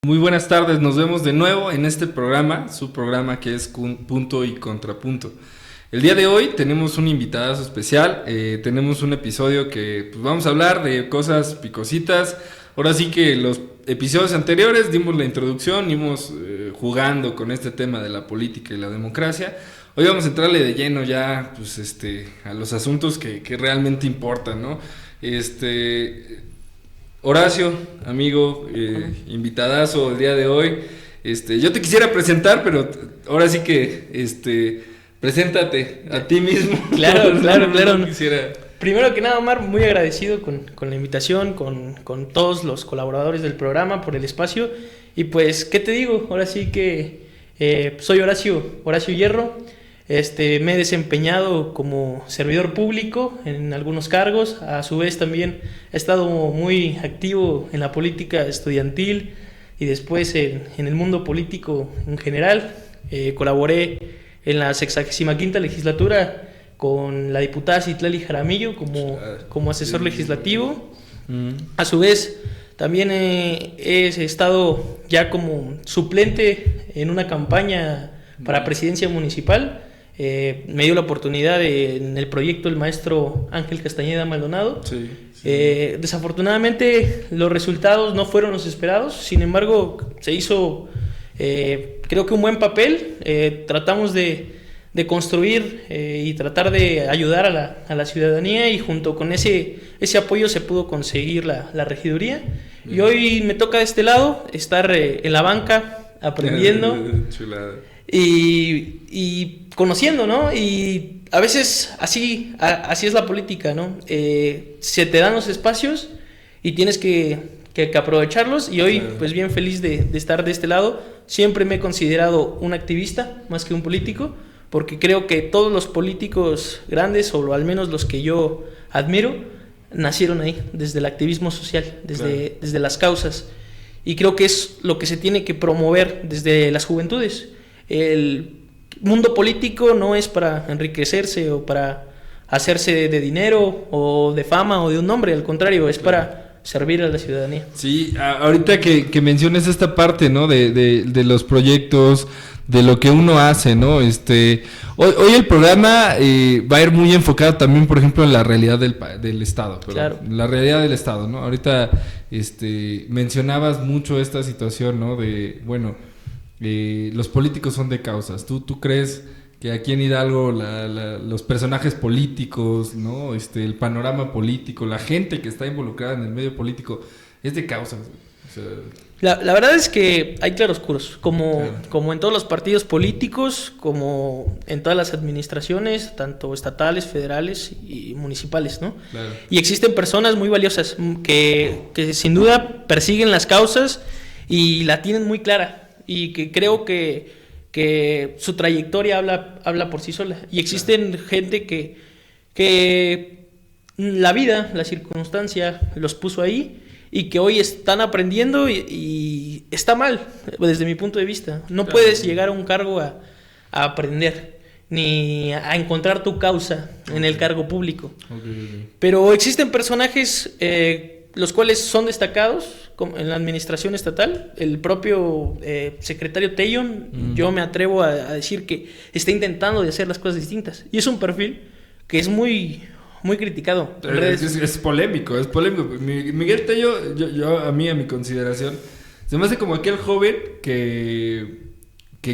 Muy buenas tardes, nos vemos de nuevo en este programa, su programa que es Punto y Contrapunto. El día de hoy tenemos un invitadazo especial, tenemos un episodio que pues, vamos a hablar de cosas picositas. Ahora sí que los episodios anteriores dimos la introducción, íbamos jugando con este tema de la política y la democracia. Hoy vamos a entrarle de lleno ya pues, a los asuntos que realmente importan, ¿no? Horacio, amigo, invitadazo el día de hoy. Yo te quisiera presentar, pero ahora sí que, preséntate a ti mismo. Claro. No quisiera. Primero que nada, Omar, muy agradecido con la invitación, con todos los colaboradores del programa por el espacio. Y pues, ¿qué te digo? Ahora sí que soy Horacio Hierro. Me he desempeñado como servidor público en algunos cargos. A su vez también he estado muy activo en la política estudiantil y después en el mundo político en general. Colaboré en la 65ª legislatura con la diputada Citlali Jaramillo como asesor legislativo. A su vez también he estado ya como suplente en una campaña para presidencia municipal. Me dio la oportunidad en el proyecto el maestro Ángel Castañeda Maldonado. Sí. Desafortunadamente los resultados no fueron los esperados, sin embargo se hizo creo que un buen papel. Tratamos de construir y tratar de ayudar a la ciudadanía, y junto con ese apoyo se pudo conseguir la regiduría. Y hoy me toca de este lado estar en la banca aprendiendo. Chulada. Y conociendo, ¿no? Y a veces así es la política, ¿no? Se te dan los espacios y tienes que aprovecharlos. Y hoy, pues bien feliz de estar de este lado. Siempre me he considerado un activista más que un político, porque creo que todos los políticos grandes, o al menos los que yo admiro, nacieron ahí, desde el activismo social, desde las causas. Y creo que es lo que se tiene que promover desde las juventudes. El mundo político no es para enriquecerse o para hacerse de dinero o de fama o de un nombre, al contrario, es para servir a la ciudadanía. Sí, ahorita que menciones esta parte, ¿no? De los proyectos, de lo que uno hace, ¿no? Hoy el programa va a ir muy enfocado también, por ejemplo, en la realidad del Estado, pero claro. La realidad del Estado, ¿no? Ahorita mencionabas mucho esta situación, ¿no? Los políticos son de causas. ¿Tú crees que aquí en Hidalgo los personajes políticos, ¿no? El panorama político, la gente que está involucrada en el medio político es de causas? O sea, la verdad es que hay claroscuros, como en todos los partidos políticos, como en todas las administraciones, tanto estatales, federales y municipales, ¿no? Claro. Y existen personas muy valiosas que sin duda persiguen las causas y la tienen muy clara. Y que creo que su trayectoria habla por sí sola. Y existen gente que la vida, la circunstancia los puso ahí, y que hoy están aprendiendo y está mal, desde mi punto de vista. No puedes llegar a un cargo a aprender, ni a encontrar tu causa en el cargo público. Pero existen personajes los cuales son destacados en la administración estatal. El propio secretario Tellón, yo me atrevo a decir que está intentando de hacer las cosas distintas, y es un perfil que es muy criticado en redes. Es polémico. Miguel Tello, a mi consideración, se me hace como aquel joven que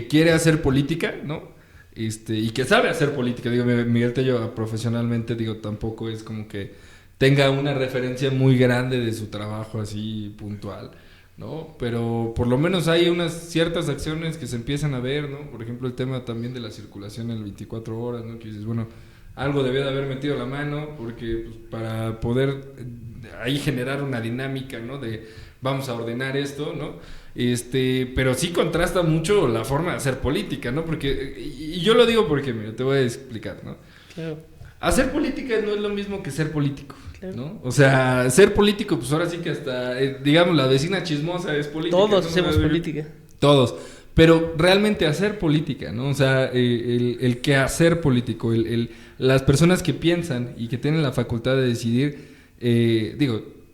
quiere hacer política, ¿no? Y que sabe hacer política. Digo, Miguel Tello profesionalmente, tampoco es como que tenga una referencia muy grande de su trabajo así puntual, ¿no? Pero por lo menos hay unas ciertas acciones que se empiezan a ver, ¿no? Por ejemplo, el tema también de la circulación en 24 horas, ¿no? Que dices, bueno, algo debía de haber metido la mano, porque pues, para poder ahí generar una dinámica, ¿no? De vamos a ordenar esto, ¿no? Pero sí contrasta mucho la forma de hacer política, ¿no? Porque, y yo lo digo porque, mira, te voy a explicar, ¿no? Claro. Hacer política no es lo mismo que ser político, ¿no? O sea, ser político, pues ahora sí que hasta, digamos, la vecina chismosa es política. Todos ¿no? hacemos política. Todos. Pero realmente hacer política, ¿no? O sea, el quehacer político, las personas que piensan y que tienen la facultad de decidir,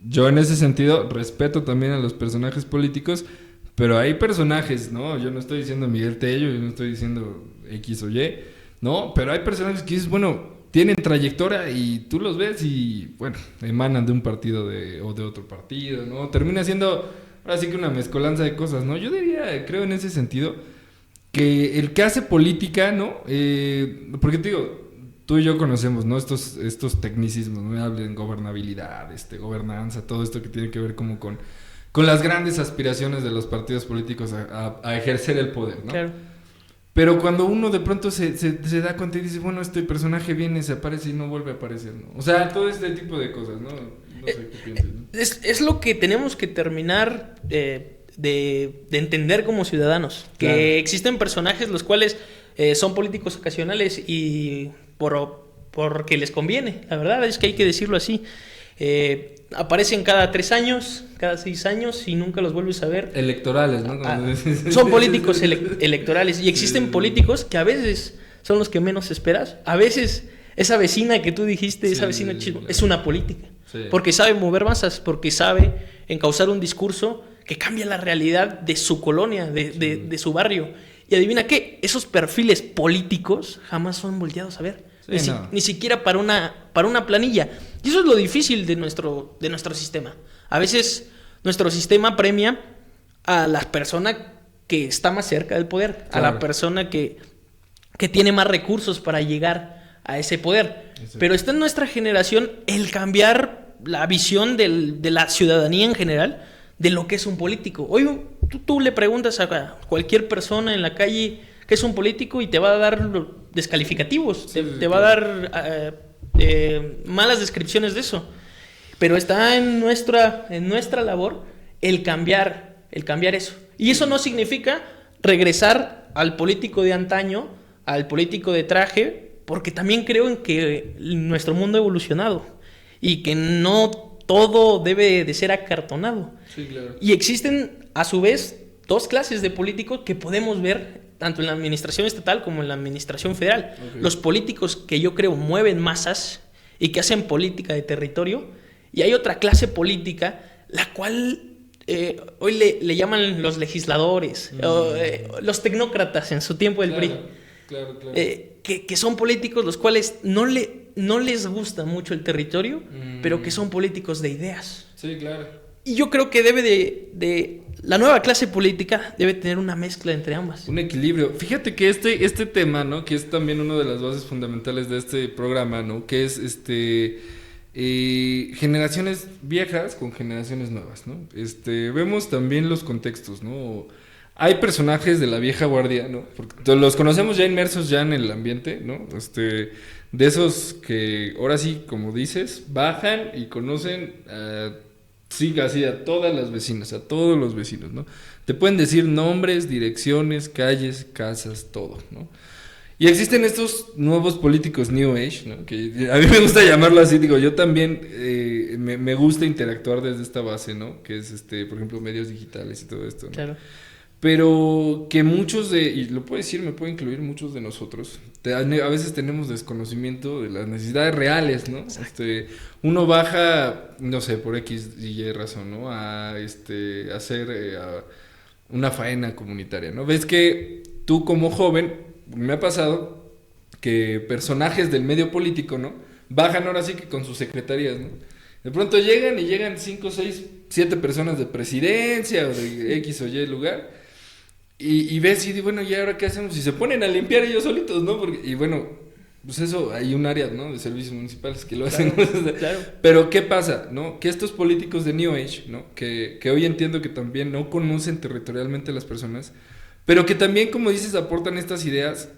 yo en ese sentido respeto también a los personajes políticos, Pero hay personajes, ¿no? Yo no estoy diciendo Miguel Tello, yo no estoy diciendo X o Y, ¿no? Pero hay personajes que dices, bueno, tienen trayectoria y tú los ves y, bueno, emanan de un partido o de otro partido, ¿no? Termina siendo, ahora sí que una mezcolanza de cosas, ¿no? Yo diría, creo en ese sentido, que el que hace política, ¿no? Porque te digo, tú y yo conocemos, ¿no? Estos tecnicismos, ¿no? Hablen gobernabilidad, gobernanza, todo esto que tiene que ver como con las grandes aspiraciones de los partidos políticos a ejercer el poder, ¿no? Claro. Pero cuando uno de pronto se da cuenta y dice, bueno, este personaje viene, se aparece y no vuelve a aparecer, ¿no? O sea, todo este tipo de cosas, ¿no? No sé qué piensas, ¿no? Es lo que tenemos que terminar de entender como ciudadanos. Claro. Que existen personajes los cuales son políticos ocasionales y porque les conviene. La verdad es que hay que decirlo así. Aparecen cada 3 años, cada 6 años y nunca los vuelves a ver. Electorales, ¿no? Son políticos electorales y existen políticos que a veces son los que menos esperas. A veces esa vecina que tú dijiste, esa vecina chismo, es una política. Sí. Porque sabe mover masas, porque sabe encauzar un discurso que cambia la realidad de su colonia, de su barrio. Y adivina qué, esos perfiles políticos jamás son volteados a ver. Sí, ni siquiera para una planilla. Y eso es lo difícil de nuestro sistema. A veces nuestro sistema premia a la persona que está más cerca del poder, claro, a la persona que tiene más recursos para llegar a ese poder. Exacto. Pero está en nuestra generación el cambiar la visión de la ciudadanía en general de lo que es un político. Hoy tú le preguntas a cualquier persona en la calle qué es un político y te va a dar descalificativos, te va a dar malas descripciones de eso. Pero está en nuestra labor el cambiar eso. Y eso no significa regresar al político de antaño, al político de traje, porque también creo en que nuestro mundo ha evolucionado y que no todo debe de ser acartonado. Sí, claro. Y existen, a su vez, 2 clases de políticos que podemos ver tanto en la administración estatal como en la administración federal. Okay. Los políticos que yo creo mueven masas y que hacen política de territorio, y hay otra clase política, la cual hoy le llaman los legisladores, los tecnócratas en su tiempo del PRI. Claro. Que son políticos los cuales no les gusta mucho el territorio, pero que son políticos de ideas. Sí, claro. Y yo creo que debe la nueva clase política debe tener una mezcla entre ambas. Un equilibrio. Fíjate que este tema, ¿no? Que es también una de las bases fundamentales de este programa, ¿no? Que es generaciones viejas con generaciones nuevas, ¿no? Vemos también los contextos, ¿no? Hay personajes de la vieja guardia, ¿no? Porque los conocemos ya inmersos ya en el ambiente, ¿no? De esos que ahora sí, como dices, bajan y conocen sí, así a todas las vecinas, a todos los vecinos, ¿no? Te pueden decir nombres, direcciones, calles, casas, todo, ¿no? Y existen estos nuevos políticos New Age, ¿no? Que a mí me gusta llamarlo así, digo, yo también me gusta interactuar desde esta base, ¿no? Que es, por ejemplo, medios digitales y todo esto, ¿no? Claro. Pero que muchos y lo puedo decir, me puede incluir muchos de nosotros, a veces tenemos desconocimiento de las necesidades reales, ¿no? Uno baja, no sé, por X y Y razón, ¿no? A hacer una faena comunitaria, ¿no? Ves que tú como joven, me ha pasado que personajes del medio político, ¿no? Bajan ahora sí que con sus secretarías, ¿no? De pronto llegan 5, 6, 7 personas de presidencia o de X o Y lugar. Y ves y bueno, ¿y ahora qué hacemos? Y se ponen a limpiar ellos solitos, ¿no? Y bueno, pues eso, hay un área, ¿no? De servicios municipales que lo hacen. Claro. Pero ¿qué pasa? ¿No? Que estos políticos de New Age, ¿no? Que hoy entiendo que también no conocen territorialmente a las personas, pero que también, como dices, aportan estas ideas,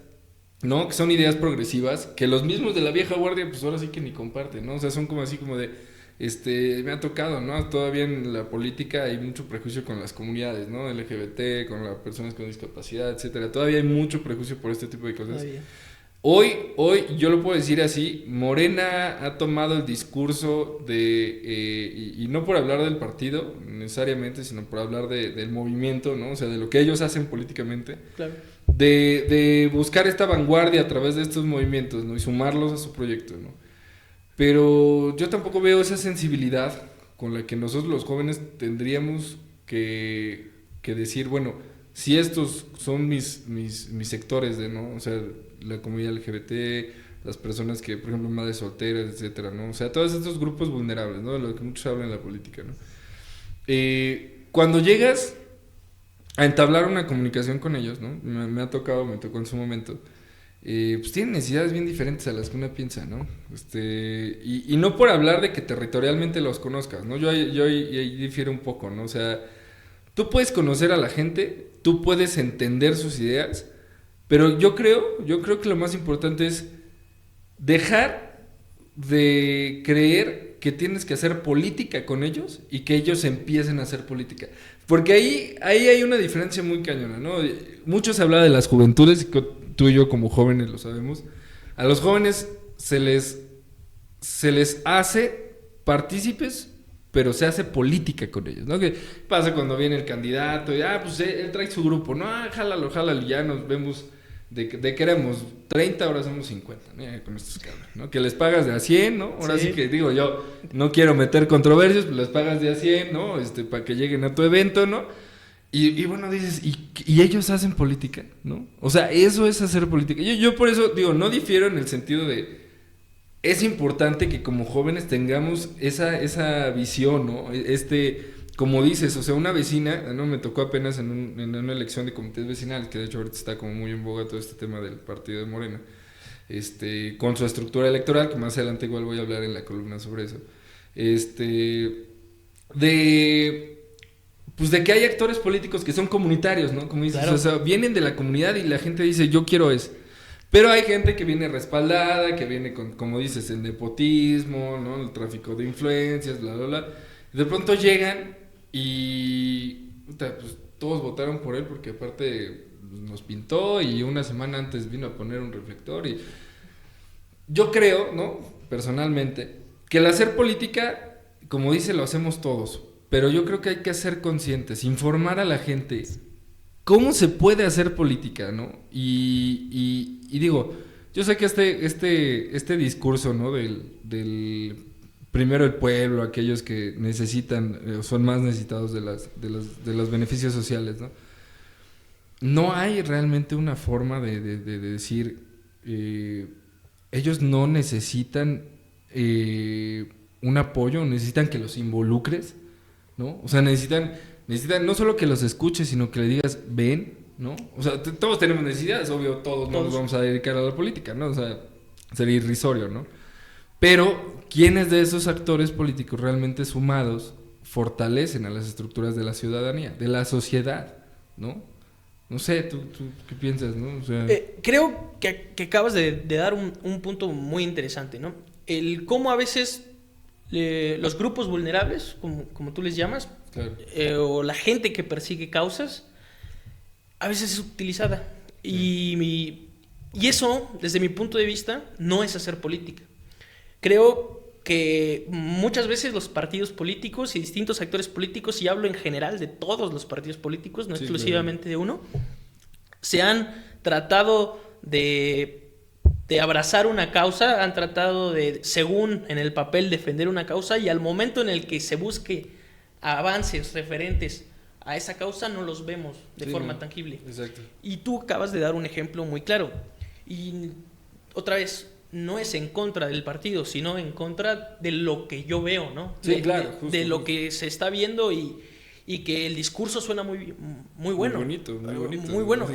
¿no? Que son ideas progresivas, que los mismos de la vieja guardia, pues ahora sí que ni comparten, ¿no? O sea, son como así como de... me ha tocado, ¿no? Todavía en la política hay mucho prejuicio con las comunidades, ¿no? LGBT, con las personas con discapacidad, etcétera. Todavía hay mucho prejuicio por este tipo de cosas. Hoy, yo lo puedo decir así, Morena ha tomado el discurso y no por hablar del partido necesariamente, sino por hablar del movimiento, ¿no? O sea, de lo que ellos hacen políticamente. Claro. De buscar esta vanguardia a través de estos movimientos, ¿no? Y sumarlos a su proyecto, ¿no? Pero yo tampoco veo esa sensibilidad con la que nosotros los jóvenes tendríamos que que decir, bueno, si estos son mis sectores de, ¿no? O sea, la comunidad LGBT, las personas que, por ejemplo, madres solteras, etcétera, ¿no? O sea, todos estos grupos vulnerables, ¿no? De lo que muchos hablan en la política, ¿no? Cuando llegas a entablar una comunicación con ellos, ¿no? Me tocó en su momento. Pues tienen necesidades bien diferentes a las que uno piensa, ¿no? Y no por hablar de que territorialmente los conozcas, ¿no? Yo ahí difiero un poco, ¿no? O sea, tú puedes conocer a la gente, tú puedes entender sus ideas, pero yo creo que lo más importante es dejar de creer que tienes que hacer política con ellos y que ellos empiecen a hacer política. Porque ahí hay una diferencia muy cañona, ¿no? Mucho se habla de las juventudes, y tú y yo como jóvenes lo sabemos. A los jóvenes se les hace partícipes, pero se hace política con ellos, ¿no? ¿Qué pasa cuando viene el candidato? Y, pues él trae su grupo, ¿no? Jálalo, y ya nos vemos de que éramos 30, ahora somos 50, ¿no? Con estos cabros, ¿no? Que les pagas de a 100, ¿no? Ahora sí que digo, yo no quiero meter controversias, pero les pagas de a 100, ¿no? Para que lleguen a tu evento, ¿no? Y bueno, dices, ¿y ellos hacen política, ¿no? O sea, eso es hacer política. Yo por eso, digo, no difiero en el sentido de... Es importante que como jóvenes tengamos esa visión, ¿no? Como dices, o sea, una vecina, ¿no? Me tocó apenas en una elección de comités vecinales, que de hecho ahorita está como muy en boga todo este tema del partido de Morena, con su estructura electoral, que más adelante igual voy a hablar en la columna sobre eso, pues de que hay actores políticos que son comunitarios, ¿no? Como dices, claro. O sea, vienen de la comunidad y la gente dice, yo quiero eso. Pero hay gente que viene respaldada, que viene con, como dices, el nepotismo, ¿no? El tráfico de influencias, bla, bla, bla. De pronto llegan y pues, todos votaron por él porque aparte nos pintó y una semana antes vino a poner un reflector. Y yo creo, ¿no? Personalmente, que el hacer política, como dice, lo hacemos todos. Pero yo creo que hay que ser conscientes, informar a la gente cómo se puede hacer política, ¿no? Y digo, yo sé que este discurso, ¿no? Del primero el pueblo, aquellos que necesitan, son más necesitados de los beneficios sociales, ¿no? No hay realmente una forma de decir, ellos no necesitan un apoyo, necesitan que los involucres, ¿no? O sea, necesitan no solo que los escuches, sino que le digas, ven, ¿no? O sea, todos tenemos necesidades, obvio, todos nos vamos a dedicar a la política, ¿no? O sea, sería irrisorio, ¿no? Pero, ¿quiénes de esos actores políticos realmente sumados fortalecen a las estructuras de la ciudadanía, de la sociedad, ¿no? No sé, ¿tú qué piensas, no? O sea... creo que acabas de dar un punto muy interesante, ¿no? El cómo a veces los grupos vulnerables, como tú les llamas, claro. O la gente que persigue causas, a veces es utilizada. Sí. Y eso, desde mi punto de vista, no es hacer política. Creo que muchas veces los partidos políticos y distintos actores políticos, y hablo en general de todos los partidos políticos, no exclusivamente de uno, se han tratado de abrazar una causa, han tratado de, según en el papel, defender una causa, y al momento en el que se busque avances referentes a esa causa, no los vemos de forma tangible. Exacto. Y tú acabas de dar un ejemplo muy claro. Y otra vez, no es en contra del partido, sino en contra de lo que yo veo, ¿no? Sí, claro. De lo que se está viendo y que el discurso suena muy bueno. Muy bonito. Muy bueno.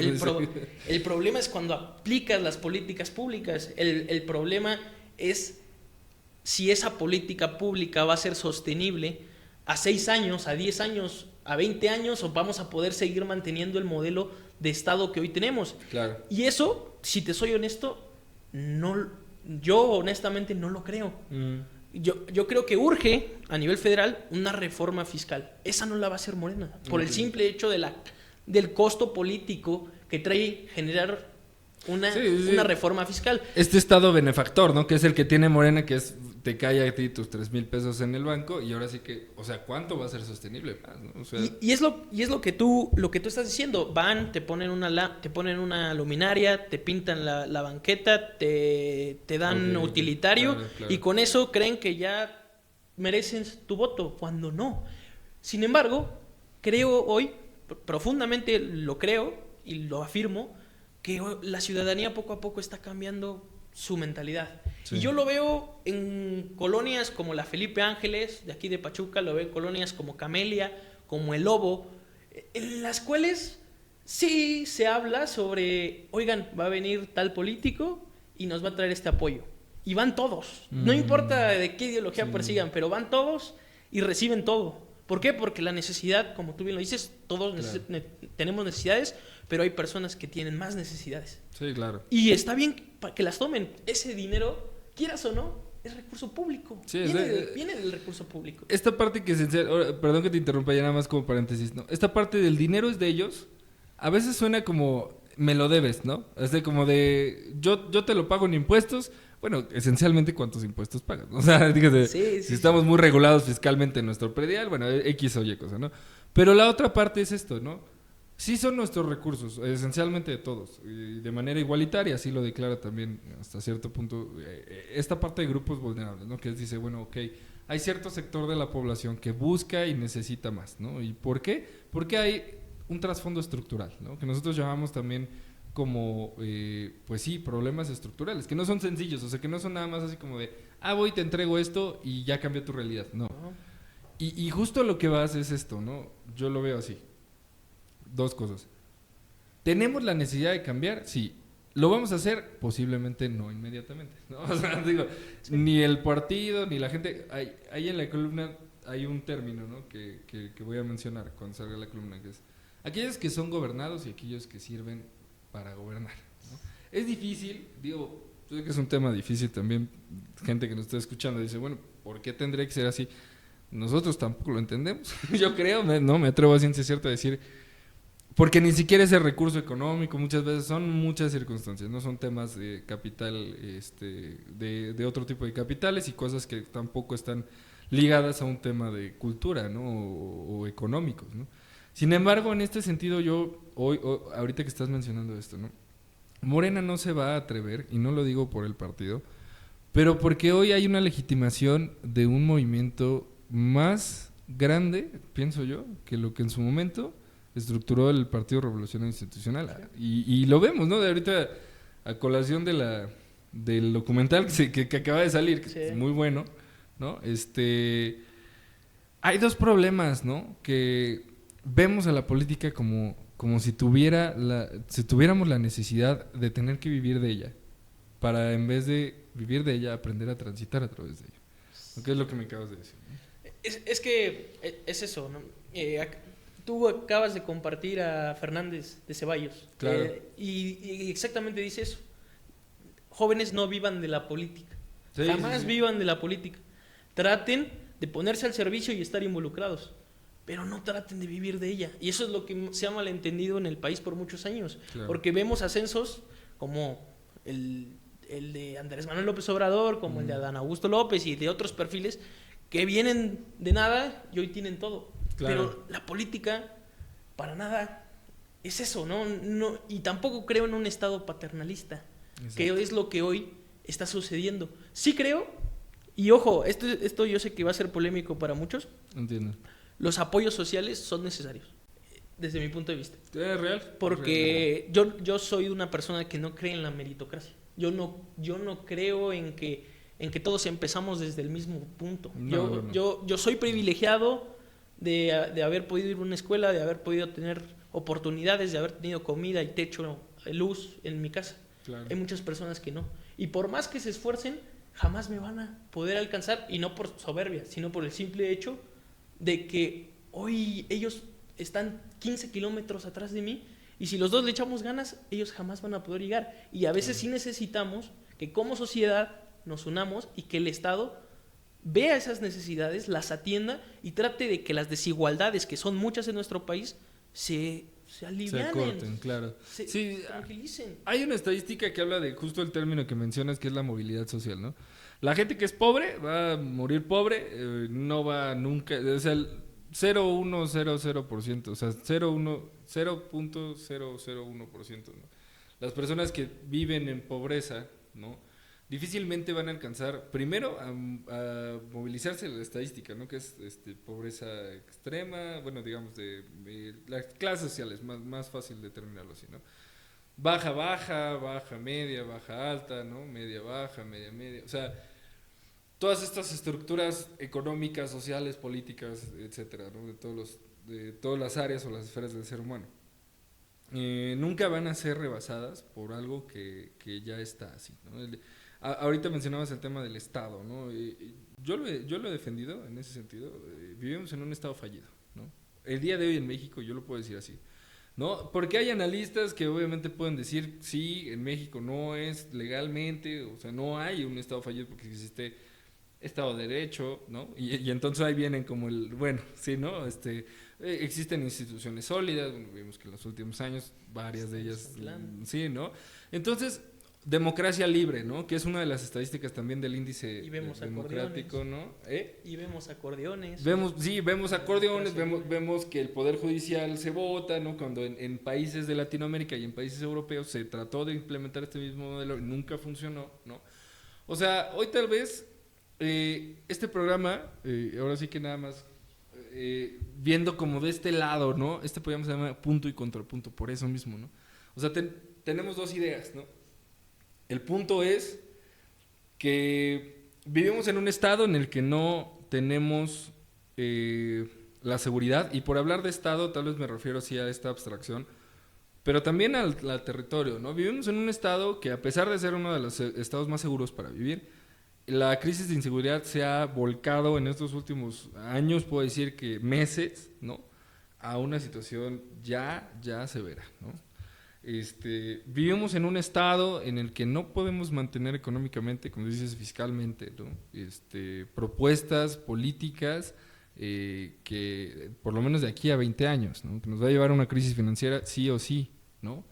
El problema es cuando aplicas las políticas públicas. El problema es si esa política pública va a ser sostenible a 6 años, a 10 años, a 20 años, o vamos a poder seguir manteniendo el modelo de Estado que hoy tenemos. Claro. Y eso, si te soy honesto, yo honestamente no lo creo. Yo creo que urge a nivel federal una reforma fiscal. Esa no la va a hacer Morena, por el simple hecho del costo político que trae generar una reforma fiscal. Este estado benefactor, ¿no? Que es el que tiene Morena, que te cae a ti tus 3,000 pesos en el banco, y ahora sí que, o sea, ¿cuánto va a ser sostenible? ¿No? O sea... y es lo que tú estás diciendo. Van, te ponen una luminaria, te pintan la banqueta, te dan utilitario, claro. Y con eso creen que ya merecen tu voto, cuando no. Sin embargo, creo hoy, profundamente lo creo y lo afirmo, que la ciudadanía poco a poco está cambiando su mentalidad. Sí. Y yo lo veo en colonias como la Felipe Ángeles, de aquí de Pachuca, lo veo en colonias como Camelia, como El Lobo, en las cuales sí se habla sobre, oigan, va a venir tal político y nos va a traer este apoyo. Y van todos, no importa de qué ideología persigan, pero van todos y reciben todo. ¿Por qué? Porque la necesidad, como tú bien lo dices, todos tenemos necesidades, pero hay personas que tienen más necesidades. Sí, claro. Y está bien que las tomen. Ese dinero, quieras o no, es recurso público. Sí, viene del recurso público. Esta parte que perdón que te interrumpa ya nada más como paréntesis, ¿no? Esta parte del dinero es de ellos. A veces suena como me lo debes, ¿no? Es de como de yo te lo pago en impuestos. Bueno, esencialmente cuántos impuestos pagas, ¿no? O sea, dígase, si estamos muy regulados fiscalmente en nuestro predial, bueno, X o Y cosa, ¿no? Pero la otra parte es esto, ¿no? Sí son nuestros recursos, esencialmente de todos, y de manera igualitaria, así lo declara también hasta cierto punto esta parte de grupos vulnerables, ¿no? Que dice, bueno, ok, hay cierto sector de la población que busca y necesita más, ¿no? ¿Y por qué? Porque hay un trasfondo estructural, ¿no? Que nosotros llamamos también como, pues sí, problemas estructurales, que no son sencillos, o sea, que no son nada más así como de, voy, te entrego esto y ya cambió tu realidad, no. Y justo lo que vas es esto, ¿no? Yo lo veo así. Dos cosas. ¿Tenemos la necesidad de cambiar? Sí. ¿Lo vamos a hacer? Posiblemente no inmediatamente, ¿no? O sea, digo, ni el partido, ni la gente, ahí en la columna hay un término, ¿no? Que voy a mencionar cuando salga la columna, que es aquellos que son gobernados y aquellos que sirven para gobernar, ¿no? Es difícil, digo, yo sé que es un tema difícil también, gente que nos está escuchando dice, bueno, ¿por qué tendría que ser así? Nosotros tampoco lo entendemos, yo creo, no me atrevo a ciencia cierta a decir, porque ni siquiera es el recurso económico, muchas veces son muchas circunstancias, no son temas de capital, de otro tipo de capitales y cosas que tampoco están ligadas a un tema de cultura, ¿no? O económicos, ¿no? Sin embargo, en este sentido yo, ahorita que estás mencionando esto, ¿no? Morena no se va a atrever, y no lo digo por el partido, pero porque hoy hay una legitimación de un movimiento más grande, pienso yo, que lo que en su momento estructuró el Partido Revolucionario Institucional. Y lo vemos, ¿no? De ahorita, a colación del documental que acaba de salir, que es muy bueno, ¿no? Hay dos problemas, ¿no? Que vemos a la política como si tuviéramos la necesidad de tener que vivir de ella, para en vez de vivir de ella, aprender a transitar a través de ella. ¿Qué es lo que me acabas de decir? Es que es eso, ¿no? Tú acabas de compartir a Fernández de Ceballos. Claro. Y exactamente dice eso. Jóvenes no vivan de la política. Sí, Jamás vivan de la política. Traten de ponerse al servicio y estar involucrados, pero no traten de vivir de ella. Y eso es lo que se ha malentendido en el país por muchos años. Claro. Porque vemos ascensos como el de Andrés Manuel López Obrador, como el de Adán Augusto López y de otros perfiles que vienen de nada y hoy tienen todo. Claro. Pero la política, para nada, es eso, ¿no? Y tampoco creo en un estado paternalista. Exacto. Que es lo que hoy está sucediendo. Sí creo, y ojo, esto yo sé que va a ser polémico para muchos. Entiendo. Los apoyos sociales son necesarios, desde mi punto de vista. ¿Es real? Porque yo soy una persona que no cree en la meritocracia. Yo no creo en que todos empezamos desde el mismo punto. Yo soy privilegiado de haber podido ir a una escuela, de haber podido tener oportunidades, de haber tenido comida y techo, luz en mi casa. Claro. Hay muchas personas que no. Y por más que se esfuercen, jamás me van a poder alcanzar, y no por soberbia, sino por el simple hecho de que hoy ellos están 15 kilómetros atrás de mí, y si los dos le echamos ganas, ellos jamás van a poder llegar. Y a veces sí necesitamos que como sociedad nos unamos y que el Estado vea esas necesidades, las atienda y trate de que las desigualdades, que son muchas en nuestro país, se alivianen, se corten, claro. Se tranquilicen. Hay una estadística que habla de justo el término que mencionas, que es la movilidad social, ¿no? La gente que es pobre va a morir pobre, no va nunca, o sea, 0,100%, o sea, 0,001%, ¿no? Las personas que viven en pobreza, ¿no? difícilmente van a alcanzar, primero, a movilizarse la estadística, ¿no? Que es pobreza extrema, bueno, digamos, de las clases sociales, más fácil determinarlo así, ¿no? Baja, baja, baja, media, baja, alta, ¿no? Media, baja, media, media. O sea, todas estas estructuras económicas, sociales, políticas, etcétera, ¿no? De todas las áreas o las esferas del ser humano. Nunca van a ser rebasadas por algo que ya está así, ¿no? Ahorita mencionabas el tema del Estado, ¿no? Yo lo he defendido en ese sentido. Vivimos en un Estado fallido, ¿no? El día de hoy en México, yo lo puedo decir así, ¿no? Porque hay analistas que obviamente pueden decir, sí, en México no es legalmente, o sea, no hay un Estado fallido porque existe Estado de Derecho, ¿no? Y entonces ahí vienen como bueno, sí, ¿no? Existen instituciones sólidas, bueno, vimos que en los últimos años varias de ellas, sí, ¿no? Entonces, democracia libre, ¿no? Que es una de las estadísticas también del índice democrático, ¿no? Y vemos acordeones. Vemos acordeones, vemos que el Poder Judicial se vota, ¿no? Cuando en países de Latinoamérica y en países europeos se trató de implementar este mismo modelo y nunca funcionó, ¿no? O sea, hoy tal vez este programa, ahora sí que nada más viendo como de este lado, ¿no? Este programa se llama Punto y Contrapunto, por eso mismo, ¿no? O sea, tenemos dos ideas, ¿no? El punto es que vivimos en un estado en el que no tenemos la seguridad, y por hablar de estado tal vez me refiero así a esta abstracción, pero también al territorio, ¿no? Vivimos en un estado que, a pesar de ser uno de los estados más seguros para vivir, la crisis de inseguridad se ha volcado en estos últimos años, puedo decir que meses, ¿no? A una situación ya severa, ¿no? Vivimos en un estado en el que no podemos mantener económicamente, como dices, fiscalmente, ¿no? Propuestas políticas que por lo menos de aquí a 20 años, ¿no? Que nos va a llevar a una crisis financiera sí o sí, ¿no?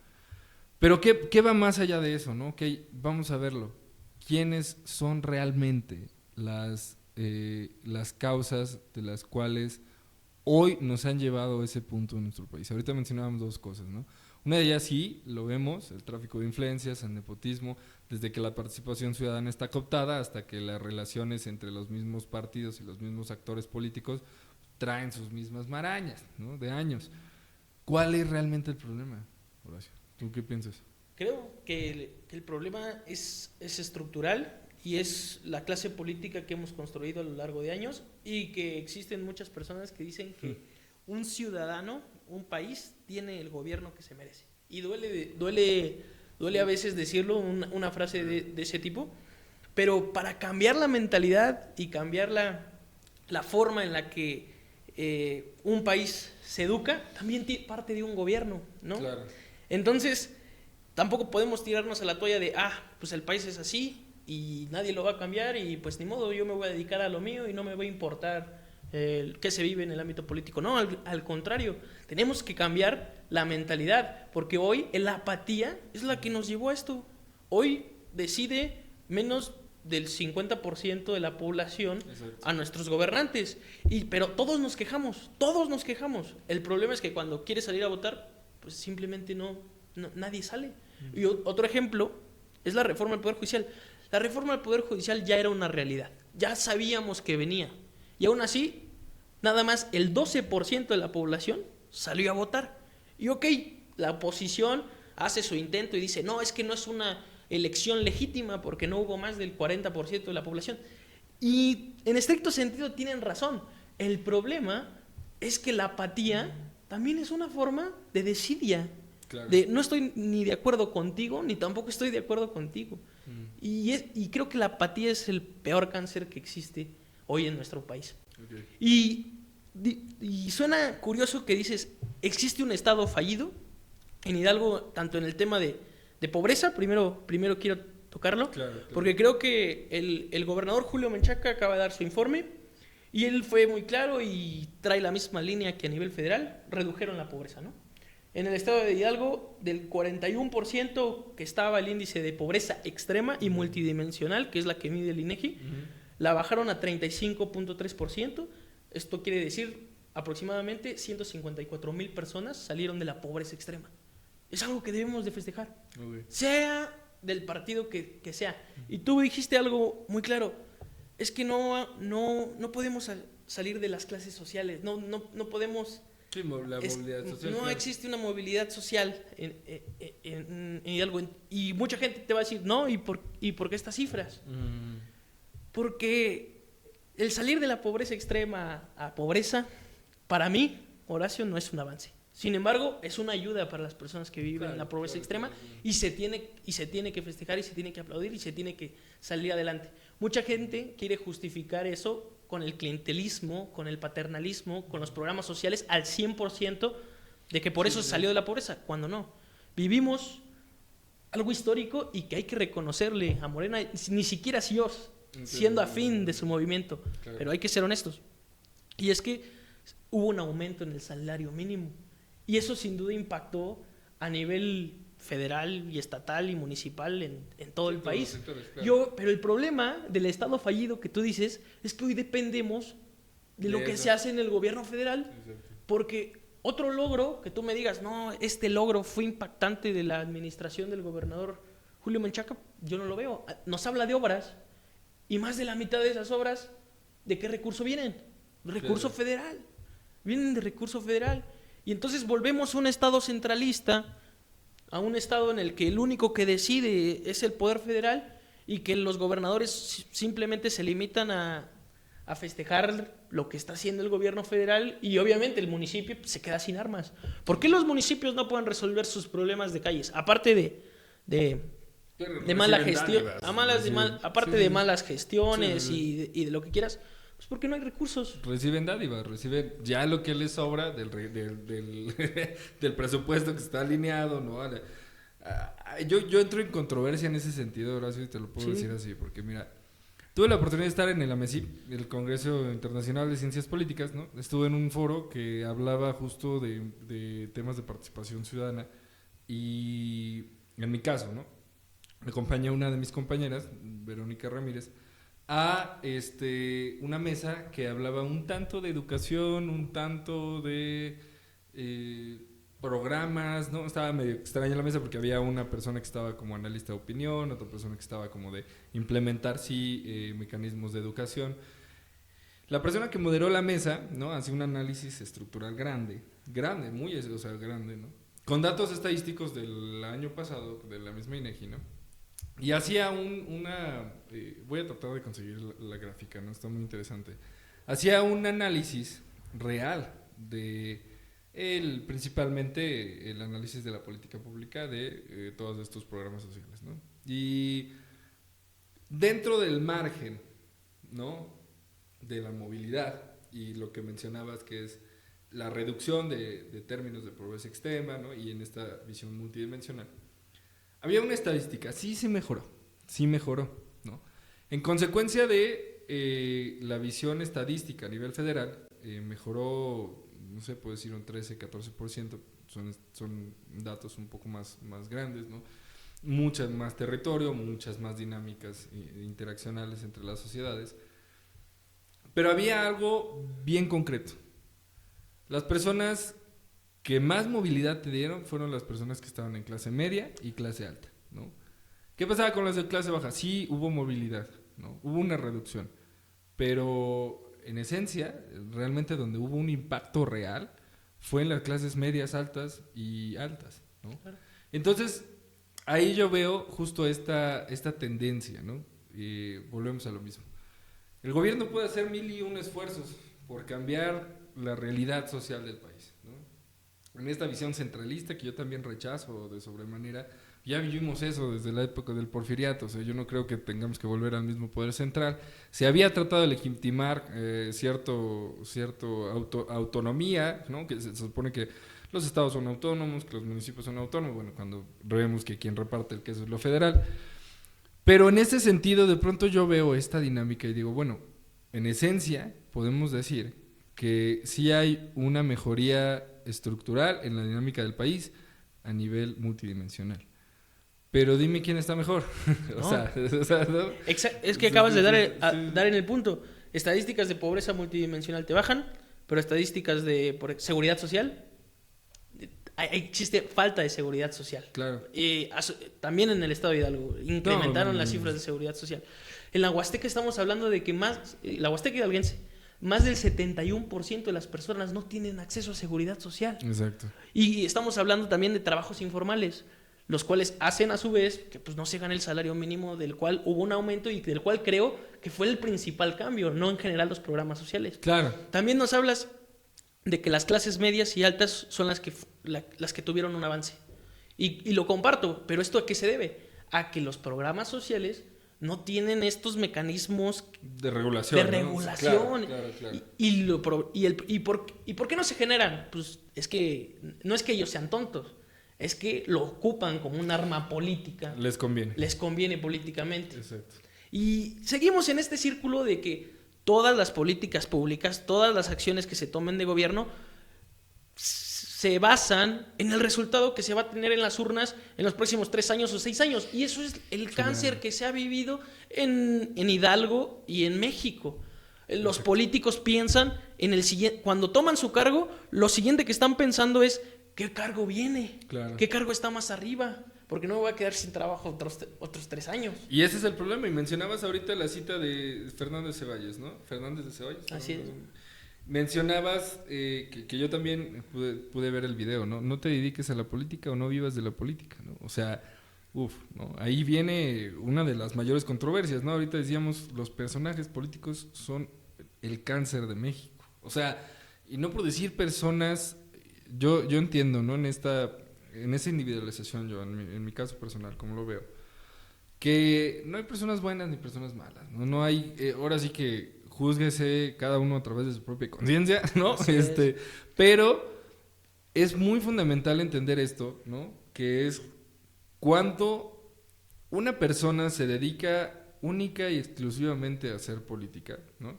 Pero ¿qué va más allá de eso, ¿no? Okay, vamos a verlo. ¿Quiénes son realmente las causas de las cuales hoy nos han llevado a ese punto en nuestro país? Ahorita mencionábamos dos cosas, ¿no? Una de ellas sí, lo vemos, el tráfico de influencias, el nepotismo, desde que la participación ciudadana está cooptada hasta que las relaciones entre los mismos partidos y los mismos actores políticos traen sus mismas marañas, ¿no? De años. ¿Cuál es realmente el problema, Horacio? ¿Tú qué piensas? Creo que el problema es estructural y es la clase política que hemos construido a lo largo de años, y que existen muchas personas que dicen que un ciudadano, un país, tiene el gobierno que se merece. Y duele a veces decirlo, una frase de ese tipo, pero para cambiar la mentalidad y cambiar la forma en la que un país se educa, también parte de un gobierno, ¿no? Claro. Entonces, tampoco podemos tirarnos a la toalla de, pues el país es así y nadie lo va a cambiar y pues ni modo, yo me voy a dedicar a lo mío y no me va a importar qué se vive en el ámbito político. No, al contrario, tenemos que cambiar la mentalidad, porque hoy la apatía es la que nos llevó a esto. Hoy decide menos del 50% de la población. Exacto. A nuestros gobernantes, pero todos nos quejamos. El problema es que cuando quieres salir a votar, pues simplemente nadie sale. Y otro ejemplo es la reforma del Poder Judicial. La reforma del Poder Judicial ya era una realidad, ya sabíamos que venía, y aún así nada más el 12% de la población salió a votar. Y la oposición hace su intento y dice, no, es que no es una elección legítima porque no hubo más del 40% de la población. Y en estricto sentido tienen razón. El problema es que la apatía también es una forma de desidia. Claro. No estoy ni de acuerdo contigo, ni tampoco estoy de acuerdo contigo. Y creo que la apatía es el peor cáncer que existe hoy en nuestro país. Okay. Y suena curioso que dices, existe un estado fallido en Hidalgo, tanto en el tema de pobreza, primero quiero tocarlo, claro. Porque creo que el gobernador Julio Menchaca acaba de dar su informe y él fue muy claro y trae la misma línea que a nivel federal, redujeron la pobreza, ¿no? En el estado de Hidalgo, del 41% que estaba el índice de pobreza extrema y multidimensional, que es la que mide el INEGI, la bajaron a 35.3%. Esto quiere decir aproximadamente 154,000 personas salieron de la pobreza extrema. Es algo que debemos de festejar. Okay. Sea del partido que sea. Y tú dijiste algo muy claro, es que no podemos salir de las clases sociales, no podemos... Sí, la movilidad social. No existe una movilidad social en Hidalgo. Y mucha gente te va a decir, no, ¿y por qué estas cifras? Porque el salir de la pobreza extrema a pobreza, para mí, Horacio, no es un avance. Sin embargo, es una ayuda para las personas que viven en la pobreza extrema y se tiene que festejar y se tiene que aplaudir y se tiene que salir adelante. Mucha gente quiere justificar eso con el clientelismo, con el paternalismo, con los programas sociales al 100% de que por eso se salió de la pobreza, cuando no. Vivimos algo histórico y que hay que reconocerle a Morena, ni siquiera si yo, siendo afín de su movimiento, pero hay que ser honestos. Y es que hubo un aumento en el salario mínimo y eso sin duda impactó a nivel federal y estatal y municipal en todo el país. Sectores, claro. Pero el problema del estado fallido que tú dices es que hoy dependemos de lo que se hace en el gobierno federal, porque otro logro que tú me digas, no, este logro fue impactante de la administración del gobernador Julio Menchaca, yo no lo veo. Nos habla de obras y más de la mitad de esas obras, ¿de qué recurso vienen? Recurso federal. Vienen de recurso federal. Y entonces volvemos a un estado centralista, a un estado en el que el único que decide es el poder federal y que los gobernadores simplemente se limitan a festejar lo que está haciendo el gobierno federal y obviamente el municipio se queda sin armas. ¿Por qué los municipios no pueden resolver sus problemas de calles? Aparte de mala gestión, aparte de malas gestiones y de lo que quieras, pues porque no hay recursos. Reciben dádivas, reciben ya lo que les sobra del presupuesto que está alineado, ¿no? Yo entro en controversia en ese sentido, Horacio, y te lo puedo decir así, porque mira, tuve la oportunidad de estar en el AMECIP, el Congreso Internacional de Ciencias Políticas, ¿no? Estuve en un foro que hablaba justo de temas de participación ciudadana y en mi caso, ¿no? Me acompañó una de mis compañeras, Verónica Ramírez, a una mesa que hablaba un tanto de educación, un tanto de programas, ¿no? Estaba medio extraña la mesa porque había una persona que estaba como analista de opinión, otra persona que estaba como de implementar mecanismos de educación. La persona que moderó la mesa, ¿no? Hacía un análisis estructural grande, muy, o sea, grande, ¿no? Con datos estadísticos del año pasado, de la misma INEGI, ¿no? Y hacía voy a tratar de conseguir la gráfica, ¿no? Está muy interesante. Hacía un análisis real de principalmente el análisis de la política pública de todos estos programas sociales, ¿no? Y dentro del margen, ¿no? De la movilidad y lo que mencionabas que es la reducción de términos de pobreza extrema, ¿no? Y en esta visión multidimensional. Había una estadística, sí mejoró, ¿no? En consecuencia de la visión estadística a nivel federal, mejoró, no sé, puedo decir un 13-14%, son datos un poco más grandes, ¿no? Muchas más territorio, muchas más dinámicas interaccionales entre las sociedades. Pero había algo bien concreto. Las personas que más movilidad te dieron fueron las personas que estaban en clase media y clase alta, ¿no? ¿Qué pasaba con las de clase baja? Sí hubo movilidad, ¿no? Hubo una reducción, pero en esencia, realmente donde hubo un impacto real fue en las clases medias, altas y altas, ¿no? Claro. Entonces, ahí yo veo justo esta tendencia, ¿no? Volvemos a lo mismo. El gobierno puede hacer 1001 esfuerzos por cambiar la realidad social del país, ¿no? En esta visión centralista que yo también rechazo de sobremanera, ya vivimos eso desde la época del porfiriato, o sea, yo no creo que tengamos que volver al mismo poder central. Se había tratado de legitimar autonomía, ¿no? Que se supone que los estados son autónomos, que los municipios son autónomos, bueno, cuando vemos que quien reparte el queso es lo federal. Pero en ese sentido, de pronto yo veo esta dinámica y digo, bueno, en esencia podemos decir que sí hay una mejoría estructural en la dinámica del país a nivel multidimensional. Pero dime quién está mejor. ¿No? Es que acabas de dar en el punto. Estadísticas de pobreza multidimensional te bajan, pero estadísticas de seguridad social existe falta de seguridad social. Claro. También en el estado de Hidalgo incrementaron No. las cifras de seguridad social. En la Huasteca estamos hablando de que la Huasteca hidalguense, más del 71% de las personas no tienen acceso a seguridad social. Exacto. Y estamos hablando también de trabajos informales, los cuales hacen a su vez que pues no se gane el salario mínimo, del cual hubo un aumento y del cual creo que fue el principal cambio, no en general los programas sociales. Claro. También nos hablas de que las clases medias y altas son las que tuvieron un avance. Y lo comparto, pero ¿esto a qué se debe? A que los programas sociales no tienen estos mecanismos de regulación. Claro. ¿Y por qué no se generan? Pues es que no es que ellos sean tontos, es que lo ocupan como un arma política. Les conviene políticamente. Exacto. Y seguimos en este círculo de que todas las políticas públicas, todas las acciones que se tomen de gobierno se basan en el resultado que se va a tener en las urnas en los próximos 3 años o 6 años. Y eso es el cáncer que se ha vivido en Hidalgo y en México. Los políticos piensan en el siguiente, cuando toman su cargo, lo siguiente que están pensando es ¿qué cargo viene? Claro. ¿Qué cargo está más arriba? Porque no me voy a quedar sin trabajo otros 3 años. Y ese es el problema. Y mencionabas ahorita la cita de Fernández Ceballos, ¿no? Fernández de Ceballos. Así es. Mencionabas que yo también pude ver el video, ¿no? No te dediques a la política o no vivas de la política, ¿no? O sea, ¿no? Ahí viene una de las mayores controversias, ¿no? Ahorita decíamos, los personajes políticos son el cáncer de México. O sea, y no por decir personas, yo entiendo, ¿no? En esa individualización, yo, en mi caso personal, como lo veo, que no hay personas buenas ni personas malas, ¿no? No hay, ahora sí que júzguese cada uno a través de su propia conciencia, ¿no? Pero es muy fundamental entender esto, ¿no? Que es cuánto una persona se dedica única y exclusivamente a hacer política, ¿no?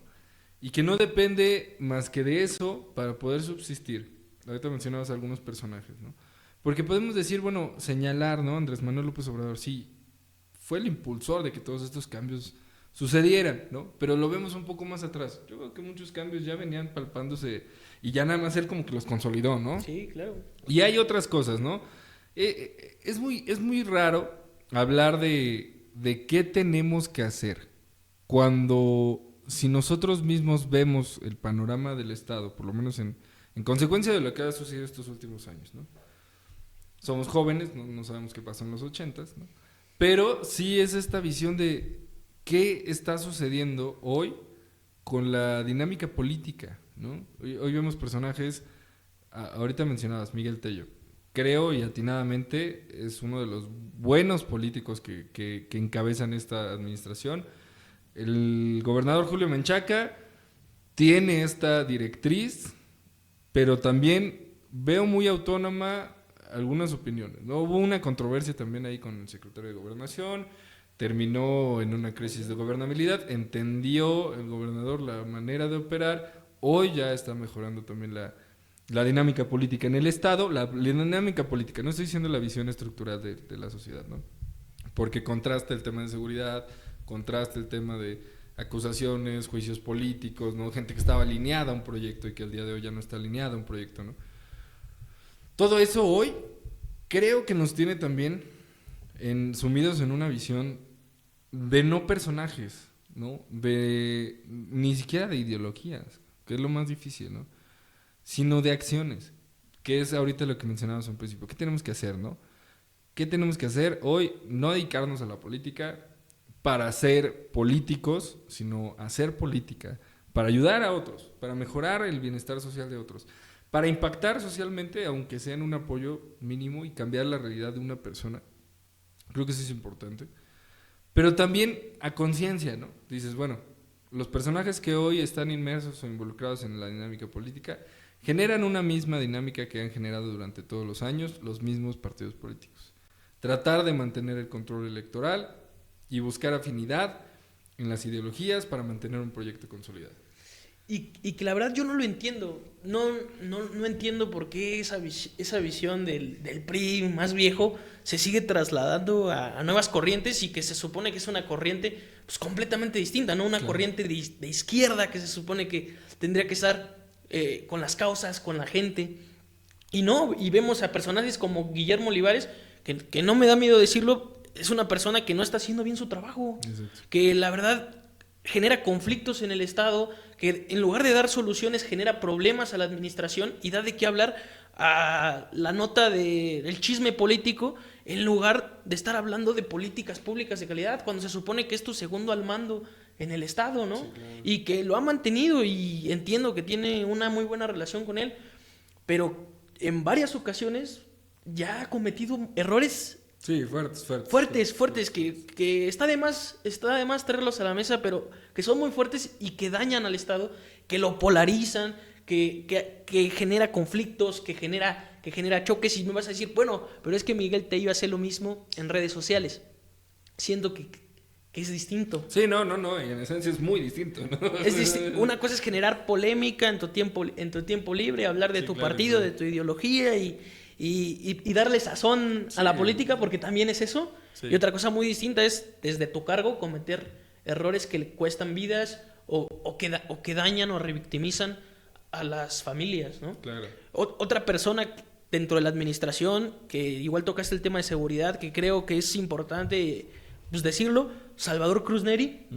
Y que no depende más que de eso para poder subsistir. Ahorita mencionabas algunos personajes, ¿no? Porque podemos decir, bueno, señalar, ¿no? Andrés Manuel López Obrador, sí, fue el impulsor de que todos estos cambios sucedieran, ¿no? Pero lo vemos un poco más atrás. Yo creo que muchos cambios ya venían palpándose y ya nada más él como que los consolidó, ¿no? Sí, claro. Y hay otras cosas, ¿no? Es muy raro hablar de qué tenemos que hacer cuando, si nosotros mismos vemos el panorama del Estado, por lo menos en consecuencia de lo que ha sucedido estos últimos años, ¿no? Somos jóvenes, no sabemos qué pasó en los 80s, ¿no? Pero sí es esta visión de qué está sucediendo hoy con la dinámica política, ¿no? Hoy vemos personajes, ahorita mencionabas Miguel Tello, creo y atinadamente es uno de los buenos políticos que encabezan esta administración. El gobernador Julio Menchaca tiene esta directriz, pero también veo muy autónoma algunas opiniones, ¿no? Hubo una controversia también ahí con el secretario de Gobernación, terminó en una crisis de gobernabilidad, entendió el gobernador la manera de operar, hoy ya está mejorando también la dinámica política en el Estado, la dinámica política, no estoy diciendo la visión estructural de la sociedad, ¿no? Porque contrasta el tema de seguridad, contrasta el tema de acusaciones, juicios políticos, ¿no? Gente que estaba alineada a un proyecto y que al día de hoy ya no está alineada a un proyecto, ¿no? Todo eso hoy creo que nos tiene también sumidos en una visión de no personajes, ¿no? Ni siquiera de ideologías, que es lo más difícil, ¿no? Sino de acciones, que es ahorita lo que mencionábamos al principio. ¿Qué tenemos que hacer, no? ¿Qué tenemos que hacer hoy? No dedicarnos a la política para ser políticos, sino hacer política para ayudar a otros, para mejorar el bienestar social de otros, para impactar socialmente, aunque sea en un apoyo mínimo y cambiar la realidad de una persona. Creo que eso es importante. Pero también a conciencia, ¿no? Dices, bueno, los personajes que hoy están inmersos o involucrados en la dinámica política generan una misma dinámica que han generado durante todos los años los mismos partidos políticos. Tratar de mantener el control electoral y buscar afinidad en las ideologías para mantener un proyecto consolidado. Y que la verdad yo no lo entiendo. No entiendo por qué esa visión del PRI más viejo se sigue trasladando a nuevas corrientes y que se supone que es una corriente pues completamente distinta, ¿no? Una corriente de izquierda que se supone que tendría que estar con las causas, con la gente. Y vemos a personajes como Guillermo Olivares, que no me da miedo decirlo, es una persona que no está haciendo bien su trabajo. Exacto. Que la verdad genera conflictos en el Estado, que en lugar de dar soluciones genera problemas a la administración y da de qué hablar a la nota del chisme político, en lugar de estar hablando de políticas públicas de calidad, cuando se supone que es tu segundo al mando en el Estado, ¿no? Sí, claro. Y que lo ha mantenido, y entiendo que tiene una muy buena relación con él, pero en varias ocasiones ya ha cometido errores. Sí, fuertes, que está de más traerlos a la mesa, pero que son muy fuertes y que dañan al Estado, que lo polarizan, que genera conflictos, que genera choques. Y me vas a decir, bueno, pero es que Miguel Tello hace lo mismo en redes sociales, siendo que es distinto. Sí, no, y en esencia es muy distinto, ¿no? Una cosa es generar polémica en tu tiempo libre, hablar de tu partido, de tu ideología y darle sazón a la política, porque también es eso. Sí. Y otra cosa muy distinta es, desde tu cargo, cometer errores que le cuestan vidas o que dañan o revictimizan a las familias, ¿no? Claro. Otra persona dentro de la administración, que igual tocaste el tema de seguridad, que creo que es importante pues decirlo, Salvador Cruz Neri,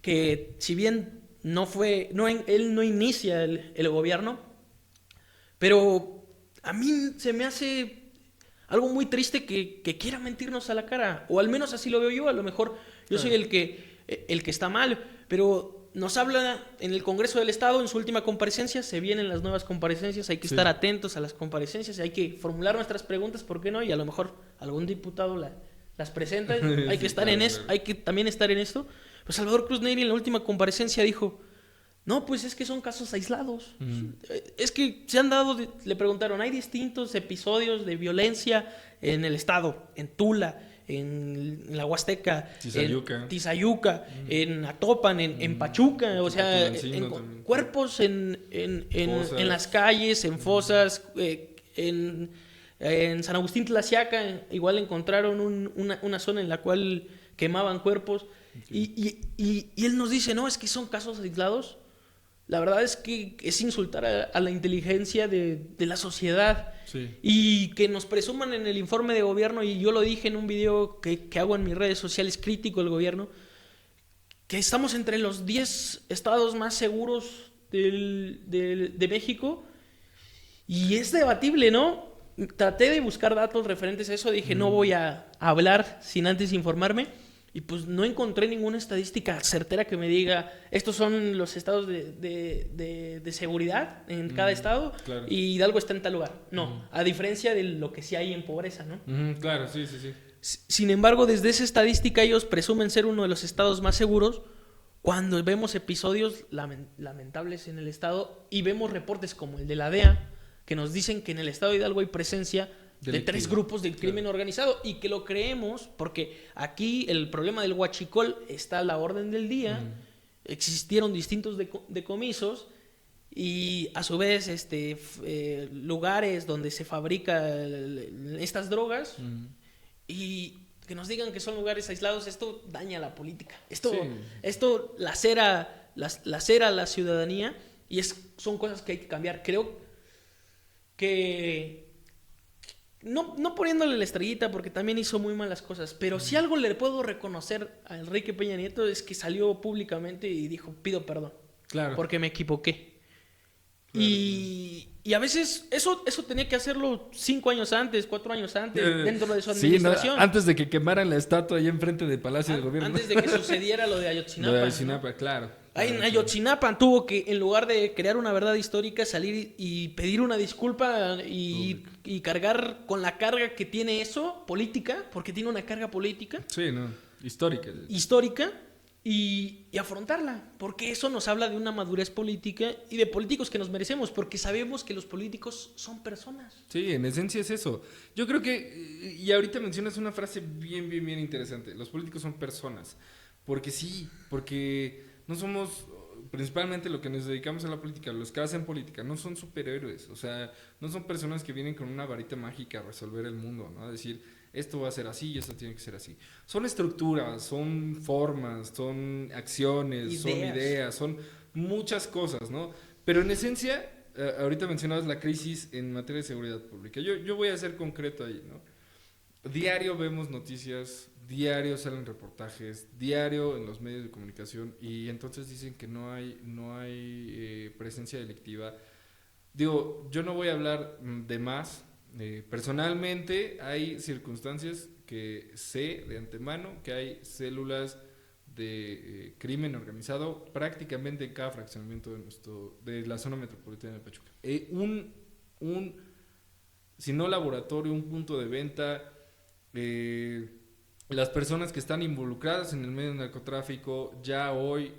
que si bien él no inicia el gobierno, pero a mí se me hace algo muy triste que quiera mentirnos a la cara, o al menos así lo veo yo. A lo mejor yo soy el que está mal, pero nos habla en el Congreso del Estado, en su última comparecencia. Se vienen las nuevas comparecencias, hay que estar atentos a las comparecencias, hay que formular nuestras preguntas, ¿por qué no? Y a lo mejor algún diputado las presenta, hay que estar en eso, hay que también estar en esto. Pues Salvador Cruz Neri en la última comparecencia dijo: no, pues es que son casos aislados. Es que se han dado, le preguntaron, hay distintos episodios de violencia en el Estado, en Tula, en la Huasteca, en Tizayuca, en Atopan, en Pachuca, o sea, en cuerpos en las calles, en fosas, en San Agustín Tlaxiaca, igual encontraron una zona en la cual quemaban cuerpos. Okay. Y él nos dice, no, es que son casos aislados. La verdad es que es insultar a la inteligencia de la sociedad. Sí. Y que nos presuman en el informe de gobierno, y yo lo dije en un video que hago en mis redes sociales crítico al gobierno, que estamos entre los 10 estados más seguros de México. Y es debatible, ¿no? Traté de buscar datos referentes a eso, dije no voy a hablar sin antes informarme, y pues no encontré ninguna estadística certera que me diga estos son los estados de seguridad en cada estado, claro, y Hidalgo está en tal lugar. No, a diferencia de lo que sí hay en pobreza, ¿no? Claro, sí. Sin embargo, desde esa estadística ellos presumen ser uno de los estados más seguros, cuando vemos episodios lamentables en el estado y vemos reportes como el de la DEA, que nos dicen que en el estado de Hidalgo hay presencia de 3 grupos de crimen organizado, y que lo creemos porque aquí el problema del huachicol está a la orden del día. Existieron distintos decomisos y a su vez lugares donde se fabrican estas drogas, y que nos digan que son lugares aislados, esto daña la política, esto lacera a la ciudadanía, y son cosas que hay que cambiar. Creo que no poniéndole la estrellita, porque también hizo muy malas cosas, pero si algo le puedo reconocer a Enrique Peña Nieto es que salió públicamente y dijo: pido perdón, claro, porque me equivoqué. Claro. Y a veces eso tenía que hacerlo 5 años antes, 4 años antes, dentro de su administración. Antes de que quemaran la estatua ahí enfrente del Palacio del Gobierno. Antes de que sucediera lo de Ayotzinapa. ¿No? Claro. Ahí en Ayotzinapa tuvo que, en lugar de crear una verdad histórica, salir y pedir una disculpa y cargar con la carga que tiene eso, política, porque tiene una carga política. Sí, no, histórica. Y afrontarla, porque eso nos habla de una madurez política y de políticos que nos merecemos, porque sabemos que los políticos son personas. Sí, en esencia es eso. Yo creo que, y ahorita mencionas una frase bien interesante: los políticos son personas, porque no somos, principalmente lo que nos dedicamos a la política, los que hacen política, no son superhéroes, o sea, no son personas que vienen con una varita mágica a resolver el mundo, ¿no? A decir, esto va a ser así y esto tiene que ser así. Son estructuras, son formas, son acciones, son ideas, son muchas cosas, ¿no? Pero en esencia, ahorita mencionabas la crisis en materia de seguridad pública. Yo voy a ser concreto ahí, ¿no? Diario vemos noticias, diario salen reportajes, diario en los medios de comunicación y entonces dicen que no hay presencia delictiva. Digo, yo no voy a hablar de más. Personalmente hay circunstancias que sé de antemano que hay células de crimen organizado prácticamente en cada fraccionamiento de la zona metropolitana de Pachuca. Si no laboratorio, un punto de venta, las personas que están involucradas en el medio del narcotráfico, ya hoy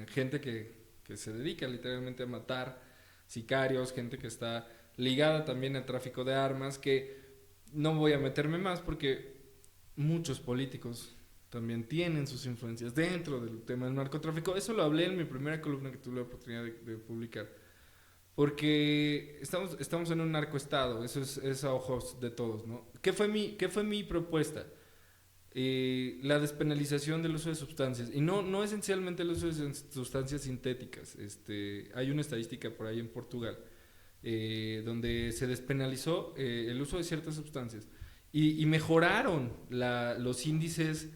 gente que se dedica literalmente a matar sicarios, gente que está ligada también al tráfico de armas, que no voy a meterme más porque muchos políticos también tienen sus influencias dentro del tema del narcotráfico. Eso lo hablé en mi primera columna que tuve la oportunidad de publicar. Porque estamos en un narcoestado, eso es a ojos de todos, ¿no? ¿Qué fue mi propuesta? La despenalización del uso de sustancias. Y no esencialmente el uso de sustancias sintéticas. Hay una estadística por ahí en Portugal, donde se despenalizó el uso de ciertas sustancias. Y mejoraron los índices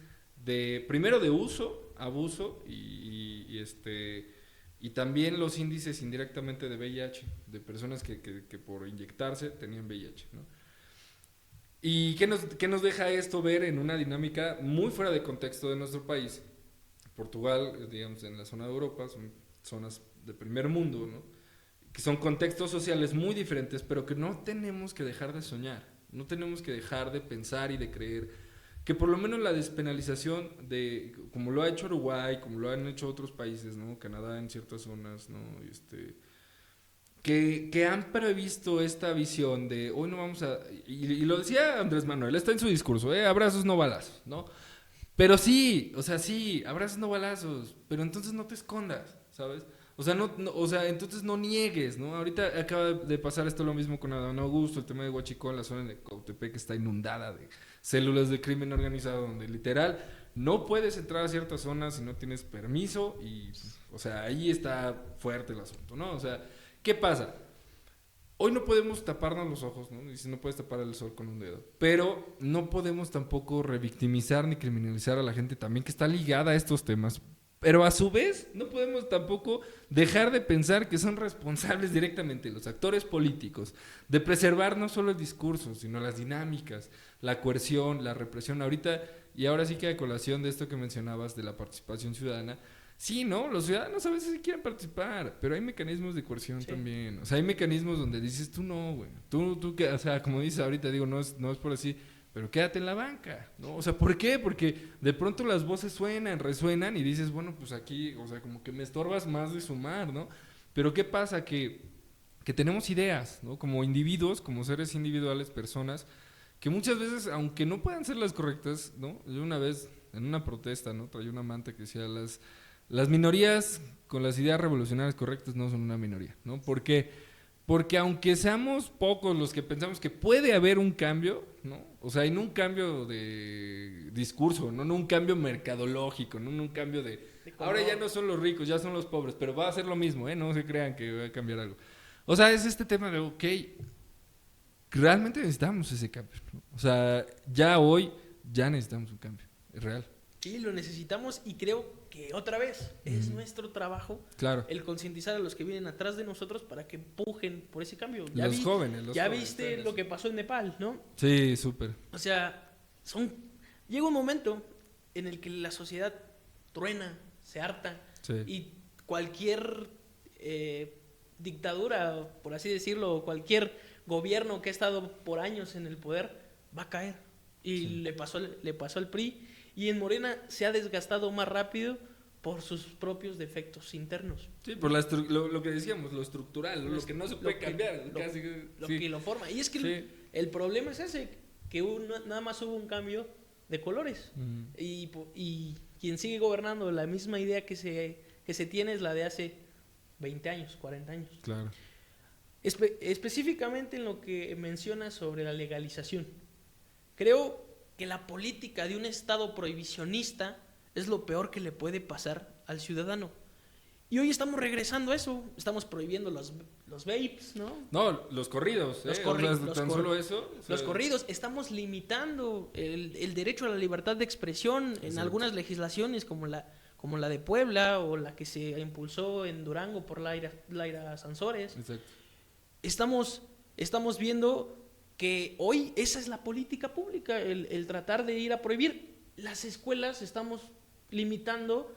primero de uso, abuso y también los índices indirectamente de VIH, de personas que por inyectarse tenían VIH, ¿no? ¿Y qué nos deja esto ver en una dinámica muy fuera de contexto de nuestro país? Portugal, digamos, en la zona de Europa, son zonas de primer mundo, ¿no? Que son contextos sociales muy diferentes, pero que no tenemos que dejar de soñar, no tenemos que dejar de pensar y de creer que por lo menos la despenalización como lo ha hecho Uruguay, como lo han hecho otros países, ¿no? Canadá en ciertas zonas, ¿no? Que han previsto esta visión de hoy no vamos a... Y lo decía Andrés Manuel, está en su discurso, abrazos no balazos, ¿no? Pero sí, o sea, sí, abrazos no balazos, pero entonces no te escondas, ¿sabes? O sea, entonces no niegues, ¿no? Ahorita acaba de pasar esto lo mismo con Adán Augusto, el tema de Huachicol, la zona de Cautepec que está inundada de células de crimen organizado, donde literal no puedes entrar a ciertas zonas si no tienes permiso y, o sea, ahí está fuerte el asunto, ¿no? O sea, ¿qué pasa? Hoy no podemos taparnos los ojos, ¿no? Y si no puedes tapar el sol con un dedo. Pero no podemos tampoco revictimizar ni criminalizar a la gente también que está ligada a estos temas. Pero a su vez, no podemos tampoco dejar de pensar que son responsables directamente los actores políticos de preservar no solo el discurso, sino las dinámicas, la coerción, la represión. Ahora sí que a colación de esto que mencionabas de la participación ciudadana, sí, ¿no? Los ciudadanos a veces sí quieren participar, pero hay mecanismos de coerción también. O sea, hay mecanismos donde dices, tú no, güey. Tú o sea, como dices ahorita, digo, no es por así, pero quédate en la banca, ¿no? O sea, ¿por qué? Porque de pronto las voces resuenan y dices, bueno, pues aquí, o sea, como que me estorbas más de sumar, ¿no? Pero ¿qué pasa? Que tenemos ideas, ¿no? Como individuos, como seres individuales, personas, que muchas veces, aunque no puedan ser las correctas, ¿no? Yo una vez, en una protesta, ¿no? Traía una manta que decía, las minorías con las ideas revolucionarias correctas no son una minoría, ¿no? ¿Por qué? Porque aunque seamos pocos los que pensamos que puede haber un cambio, ¿no? O sea, en un cambio de discurso, no un cambio mercadológico, no un cambio de ahora ya no son los ricos, ya son los pobres, pero va a ser lo mismo, ¿eh? No se crean que va a cambiar algo. O sea, es este tema de, ok, realmente necesitamos ese cambio, ¿no? O sea, ya hoy, ya necesitamos un cambio, es real. Sí, lo necesitamos y creo que otra vez es nuestro trabajo el concientizar a los que vienen atrás de nosotros para que empujen por ese cambio. Los jóvenes. Ya viste lo que pasó en Nepal, ¿no? Sí, súper. O sea, llega un momento en el que la sociedad truena, se harta y cualquier dictadura, por así decirlo, cualquier gobierno que ha estado por años en el poder va a caer. Y le pasó al PRI. Y en Morena se ha desgastado más rápido por sus propios defectos internos. Sí, por lo que decíamos, lo estructural, lo que no se puede cambiar. Lo que lo forma. Y es que el problema es ese, que nada más hubo un cambio de colores. Y quien sigue gobernando, la misma idea que se tiene es la de hace 20 años, 40 años. Claro. Específicamente en lo que mencionas sobre la legalización. Creo que la política de un Estado prohibicionista es lo peor que le puede pasar al ciudadano. Y hoy estamos regresando a eso, estamos prohibiendo los vapes, ¿no? No, los corridos, Los solo eso. O sea, los corridos, estamos limitando el derecho a la libertad de expresión en exacto. algunas legislaciones como la de Puebla o la que se impulsó en Durango por Laira Sansores. Exacto. Estamos viendo que hoy esa es la política pública, el tratar de ir a prohibir. Las escuelas estamos limitando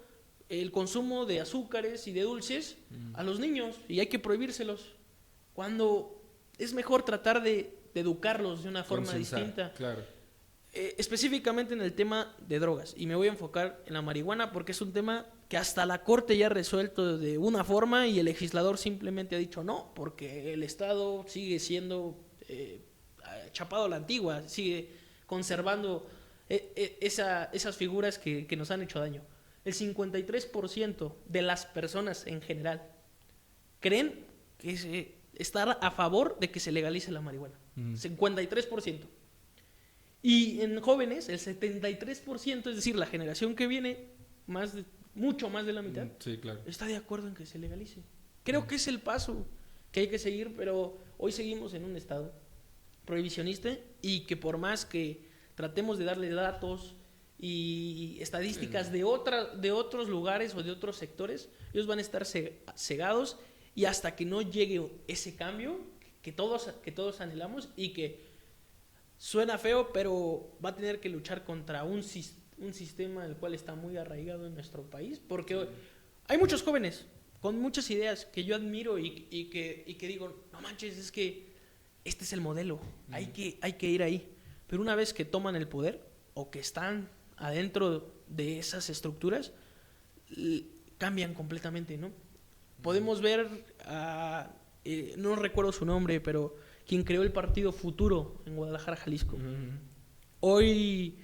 el consumo de azúcares y de dulces a los niños y hay que prohibírselos. Cuando es mejor tratar de educarlos de una forma distinta. Claro. Específicamente en el tema de drogas. Y me voy a enfocar en la marihuana porque es un tema que hasta la Corte ya ha resuelto de una forma y el legislador simplemente ha dicho no, porque el Estado sigue siendo chapado a la antigua, sigue conservando esas figuras que nos han hecho daño. El 53% de las personas en general creen que estar a favor de que se legalice la marihuana. 53%. Y en jóvenes, el 73%, es decir, la generación que viene, mucho más de la mitad, sí, claro. está de acuerdo en que se legalice. Creo que es el paso que hay que seguir, pero hoy seguimos en un estado prohibicionista y que por más que tratemos de darle datos y estadísticas de otros lugares o de otros sectores, ellos van a estar cegados y hasta que no llegue ese cambio que todos anhelamos y que suena feo, pero va a tener que luchar contra un sistema el cual está muy arraigado en nuestro país, porque hay muchos jóvenes con muchas ideas que yo admiro y que digo, no manches, es que este es el modelo, hay que ir ahí. Pero una vez que toman el poder o que están adentro de esas estructuras, cambian completamente, ¿no? Podemos ver no recuerdo su nombre, pero quien creó el partido Futuro en Guadalajara, Jalisco. Hoy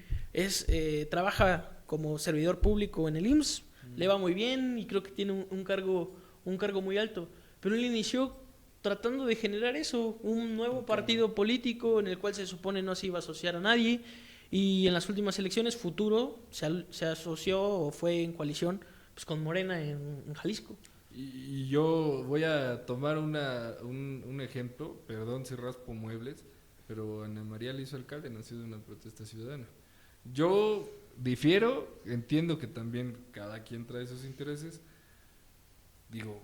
trabaja como servidor público en el IMSS, le va muy bien y creo que tiene un cargo muy alto, pero él inició tratando de generar eso, un nuevo partido político en el cual se supone no se iba a asociar a nadie, y en las últimas elecciones Futuro se asoció o fue en coalición pues, con Morena en Jalisco. Y yo voy a tomar un ejemplo, perdón si raspo muebles, pero Ana María le hizo alcalde, nació de una protesta ciudadana. Yo difiero, entiendo que también cada quien trae sus intereses, digo,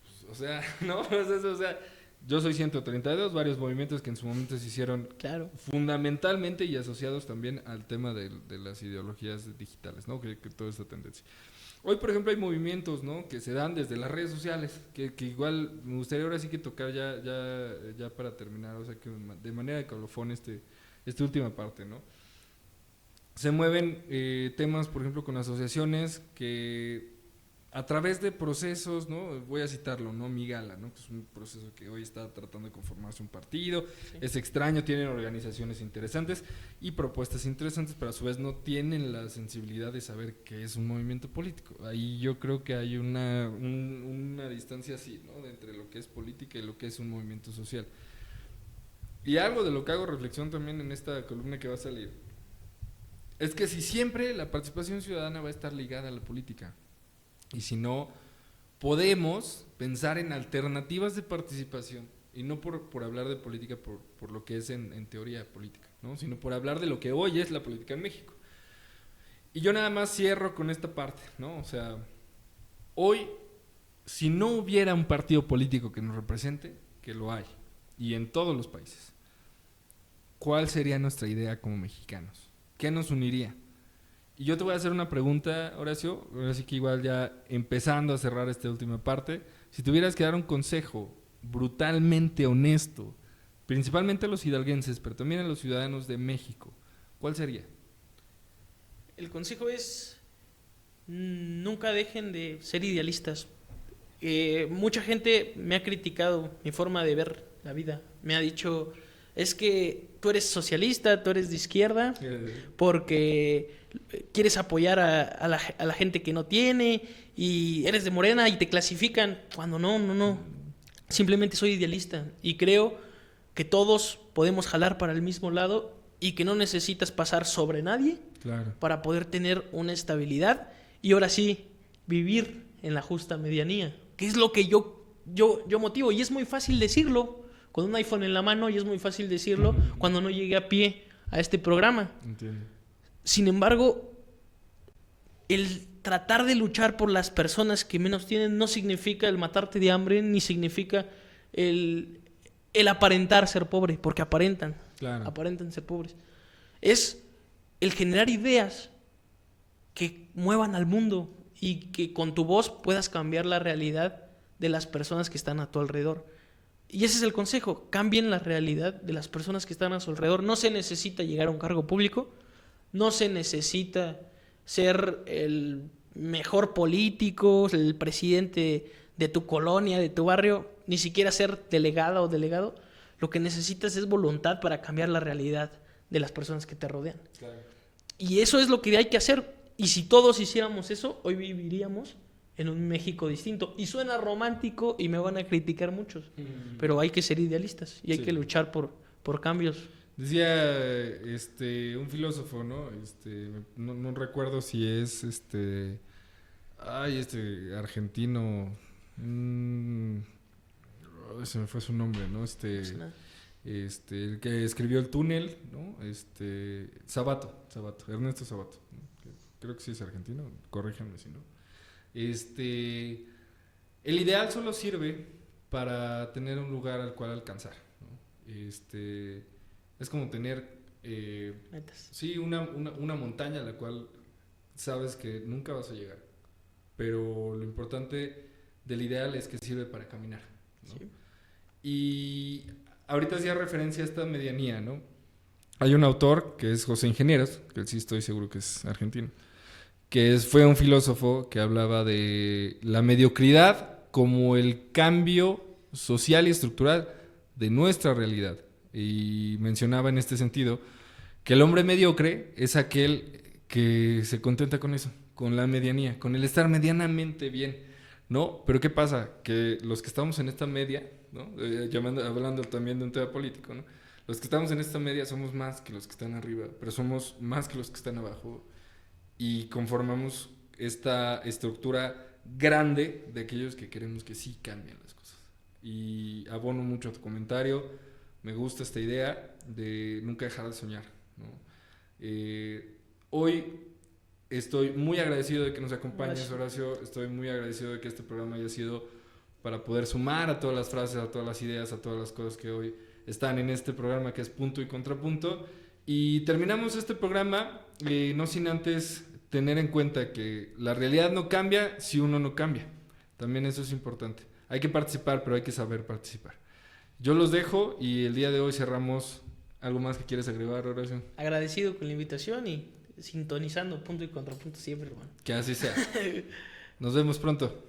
pues, o sea, ¿no? O sea, yo soy 132, varios movimientos que en su momento se hicieron fundamentalmente y asociados también al tema de las ideologías digitales, ¿no? Que toda esta tendencia. Hoy, por ejemplo, hay movimientos, ¿no? Que se dan desde las redes sociales, que igual me gustaría ahora sí que tocar ya para terminar, o sea, que de manera de colofón esta última parte, ¿no? Se mueven temas, por ejemplo, con asociaciones que a través de procesos, ¿no? Voy a citarlo, ¿no? Migala, ¿no? Que es un proceso que hoy está tratando de conformarse un partido, sí. Es extraño, tienen organizaciones interesantes y propuestas interesantes, pero a su vez no tienen la sensibilidad de saber qué es un movimiento político. Ahí yo creo que hay una distancia así, ¿no? Entre lo que es política y lo que es un movimiento social. Y algo de lo que hago reflexión también en esta columna que va a salir, es que si siempre la participación ciudadana va a estar ligada a la política, y si no, podemos pensar en alternativas de participación, y no por hablar de política por lo que es en teoría política, ¿no? Sino por hablar de lo que hoy es la política en México. Y yo nada más cierro con esta parte, ¿no? O sea, hoy, si no hubiera un partido político que nos represente, que lo hay, y en todos los países, ¿cuál sería nuestra idea como mexicanos? ¿Qué nos uniría? Y yo te voy a hacer una pregunta, Horacio, así que igual ya empezando a cerrar esta última parte, si tuvieras que dar un consejo brutalmente honesto, principalmente a los hidalguenses, pero también a los ciudadanos de México, ¿cuál sería? El consejo es, nunca dejen de ser idealistas. Mucha gente me ha criticado mi forma de ver la vida, me ha dicho, es que tú eres socialista, tú eres de izquierda, porque quieres apoyar a la gente que no tiene, y eres de Morena y te clasifican, cuando no, simplemente soy idealista y creo que todos podemos jalar para el mismo lado y que no necesitas pasar sobre nadie, claro, para poder tener una estabilidad y ahora sí vivir en la justa medianía, que es lo que yo motivo. Y es muy fácil decirlo con un iPhone en la mano y es muy fácil decirlo cuando no llegué a pie a este programa. Entiendo. Sin embargo, el tratar de luchar por las personas que menos tienen no significa el matarte de hambre, ni significa el aparentar ser pobre, porque aparentan ser pobres. Es el generar ideas que muevan al mundo y que con tu voz puedas cambiar la realidad de las personas que están a tu alrededor. Y ese es el consejo: cambien la realidad de las personas que están a su alrededor. No se necesita llegar a un cargo público, no se necesita ser el mejor político, el presidente de tu colonia, de tu barrio, ni siquiera ser delegada o delegado. Lo que necesitas es voluntad para cambiar la realidad de las personas que te rodean. Claro. Y eso es lo que hay que hacer. Y si todos hiciéramos eso, hoy viviríamos en un México distinto. Y suena romántico y me van a criticar muchos, pero hay que ser idealistas y hay que luchar por cambios. Decía un filósofo, ¿no? No recuerdo si es argentino. Se me fue su nombre, ¿no? El que escribió El túnel, ¿no? Sabato, Ernesto Sabato. Creo que sí es argentino, corríjanme si no. El ideal solo sirve para tener un lugar al cual alcanzar, ¿no? Es como tener Metas. sí, una montaña a la cual sabes que nunca vas a llegar, pero lo importante del ideal es que sirve para caminar, ¿no? Sí. Y ahorita hacía referencia a esta medianía, ¿no? Hay un autor que es José Ingenieros, que sí estoy seguro que es argentino, fue un filósofo que hablaba de la mediocridad como el cambio social y estructural de nuestra realidad. Y mencionaba en este sentido que el hombre mediocre es aquel que se contenta con eso, con la medianía, con el estar medianamente bien, ¿no? Pero ¿qué pasa? Que los que estamos en esta media, ¿no? Hablando también de un tema político, ¿no? Los que estamos en esta media somos más que los que están arriba, pero somos más que los que están abajo. Y conformamos esta estructura grande de aquellos que queremos que sí cambien las cosas. Y abono mucho a tu comentario. Me gusta esta idea de nunca dejar de soñar, ¿no? Hoy estoy muy agradecido de que nos acompañes, Horacio. Estoy muy agradecido de que este programa haya sido para poder sumar a todas las frases, a todas las ideas, a todas las cosas que hoy están en este programa, que es Punto y Contrapunto. Y terminamos este programa no sin antes tener en cuenta que la realidad no cambia si uno no cambia. También eso es importante. Hay que participar, pero hay que saber participar. Yo los dejo y el día de hoy cerramos. ¿Algo más que quieres agregar, Horacio? Agradecido con la invitación y sintonizando Punto y Contrapunto siempre, hermano. Que así sea. Nos vemos pronto.